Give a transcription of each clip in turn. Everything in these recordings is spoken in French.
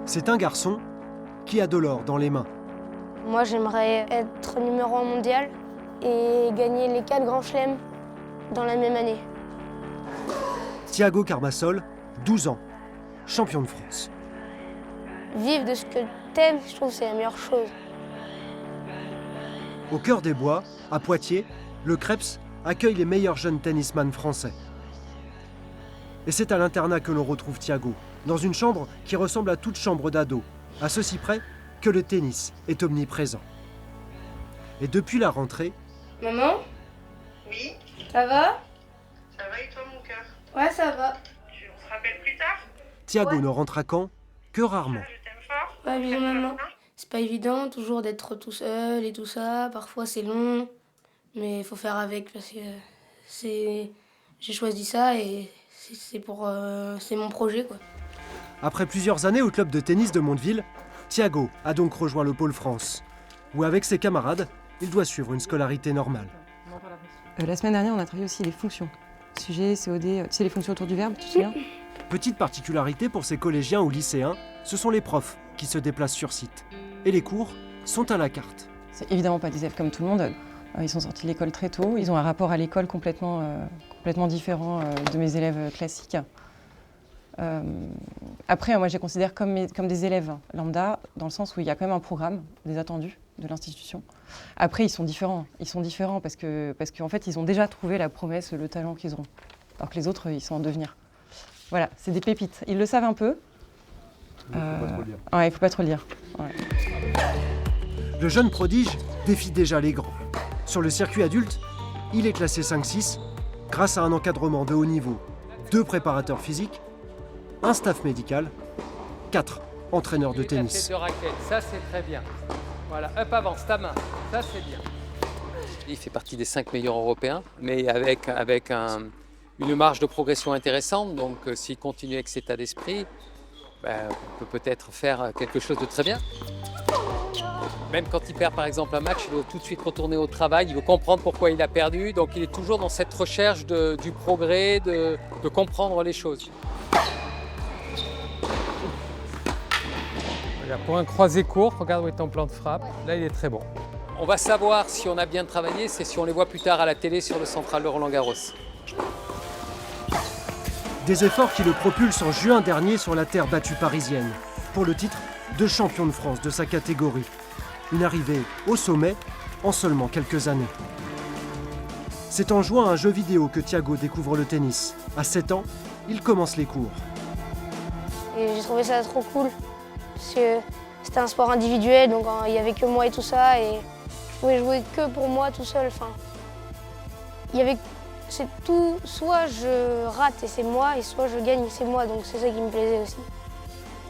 C'est un garçon qui a de l'or dans les mains. Moi, j'aimerais être numéro 1 mondial et gagner les 4 grands chelems dans la même année. Thiago Carmassol, 12 ans, champion de France. Vivre de ce que t'aimes, je trouve que c'est la meilleure chose. Au cœur des bois, à Poitiers, le Creps accueille les meilleurs jeunes tennisman français. Et c'est à l'internat que l'on retrouve Thiago, dans une chambre qui ressemble à toute chambre d'ado, à ceci près que le tennis est omniprésent. Et depuis la rentrée... Maman? Oui, Ça va? ça va et toi mon cœur? Ouais, ça va. On se rappelle plus tard? Thiago Ouais. ne rentre à Caen que rarement. Je t'aime fort. Ouais, bisous, J'aime maman. toi. C'est pas évident toujours d'être tout seul et tout ça. Parfois c'est long, mais il faut faire avec parce que j'ai choisi ça et c'est mon projet quoi. Après plusieurs années au club de tennis de Mondeville, Thiago a donc rejoint le Pôle France, où avec ses camarades, il doit suivre une scolarité normale. La semaine dernière, on a travaillé aussi les fonctions. Sujet, COD, tu sais les fonctions autour du verbe, tu te souviens? Petite particularité pour ces collégiens ou lycéens, ce sont les profs qui se déplacent sur site. Et les cours sont à la carte. C'est évidemment pas des élèves comme tout le monde. Ils sont sortis de l'école très tôt. Ils ont un rapport à l'école complètement différent de mes élèves classiques. Après, moi, je les considère comme des élèves lambda, dans le sens où il y a quand même un programme, des attendus de l'institution. Après, ils sont différents. Ils sont différents parce qu'en fait, ils ont déjà trouvé la promesse, le talent qu'ils auront. Alors que les autres, ils sont en devenir. Voilà, c'est des pépites. Ils le savent un peu. Il ne faut pas trop le dire. Ouais, il faut pas trop le dire. Ouais. Le jeune prodige défie déjà les grands. Sur le circuit adulte, il est classé 5-6 grâce à un encadrement de haut niveau, 2 préparateurs physiques, un staff médical, 4 entraîneurs de tennis. De raquettes, ça c'est très bien. Voilà, hop, avance ta main, ça c'est bien. Il fait partie des 5 meilleurs européens, mais avec une marge de progression intéressante. Donc s'il continue avec cet état d'esprit, on peut peut-être faire quelque chose de très bien. Même quand il perd par exemple un match, il veut tout de suite retourner au travail, il veut comprendre pourquoi il a perdu. Donc il est toujours dans cette recherche du progrès, de comprendre les choses. Voilà, pour un croisé court, regarde où est ton plan de frappe. Là, il est très bon. On va savoir si on a bien travaillé, c'est si on les voit plus tard à la télé sur le central de Roland-Garros. Des efforts qui le propulsent en juin dernier sur la terre battue parisienne, pour le titre de champion de France de sa catégorie. Une arrivée au sommet en seulement quelques années. C'est en jouant à un jeu vidéo que Thiago découvre le tennis. À 7 ans, il commence les cours. Et j'ai trouvé ça trop cool parce que c'était un sport individuel, donc il n'y avait que moi et tout ça et je pouvais jouer que pour moi tout seul. Enfin, c'est tout, soit je rate et c'est moi, et soit je gagne et c'est moi, donc c'est ça qui me plaisait aussi.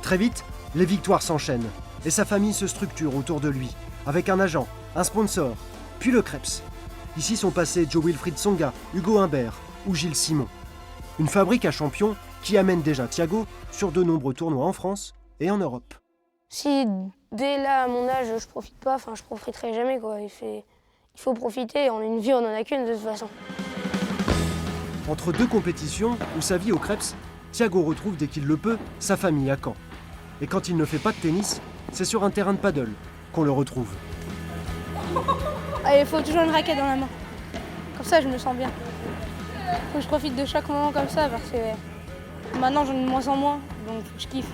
Très vite, les victoires s'enchaînent et sa famille se structure autour de lui, avec un agent, un sponsor, puis le Creps. Ici sont passés Joe Wilfried Tsonga, Hugo Humbert ou Gilles Simon. Une fabrique à champions qui amène déjà Thiago sur de nombreux tournois en France et en Europe. Si dès là, à mon âge, je profite pas, enfin je profiterai jamais quoi. Il faut profiter, on a une vie, on en a qu'une de toute façon. Entre 2 compétitions ou sa vie au Creps, Thiago retrouve dès qu'il le peut sa famille à Caen. Et quand il ne fait pas de tennis, c'est sur un terrain de paddle qu'on le retrouve. Il faut toujours une raquette dans la main. Comme ça, je me sens bien. Faut que je profite de chaque moment comme ça parce que maintenant j'en ai de moins en moins, donc je kiffe.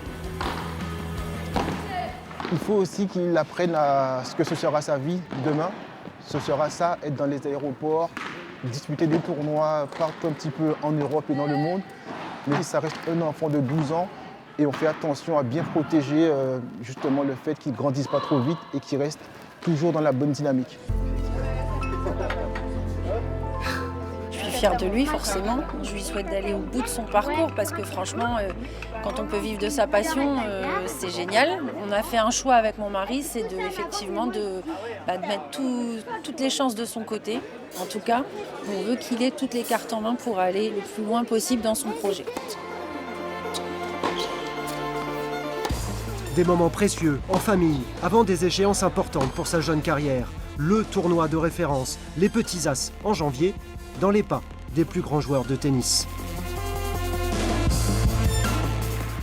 Il faut aussi qu'il apprenne à ce que ce sera sa vie demain. Ce sera ça, être dans les aéroports, disputer des tournois partout un petit peu en Europe et dans le monde. Mais ça reste un enfant de 12 ans et on fait attention à bien protéger justement le fait qu'il ne grandisse pas trop vite et qu'il reste toujours dans la bonne dynamique. Je suis fière de lui forcément, je lui souhaite d'aller au bout de son parcours parce que franchement, quand on peut vivre de sa passion, c'est génial. On a fait un choix avec mon mari, c'est de mettre toutes les chances de son côté. En tout cas, on veut qu'il ait toutes les cartes en main pour aller le plus loin possible dans son projet. Des moments précieux, en famille, avant des échéances importantes pour sa jeune carrière. Le tournoi de référence, les petits As, en janvier, dans les pas des plus grands joueurs de tennis.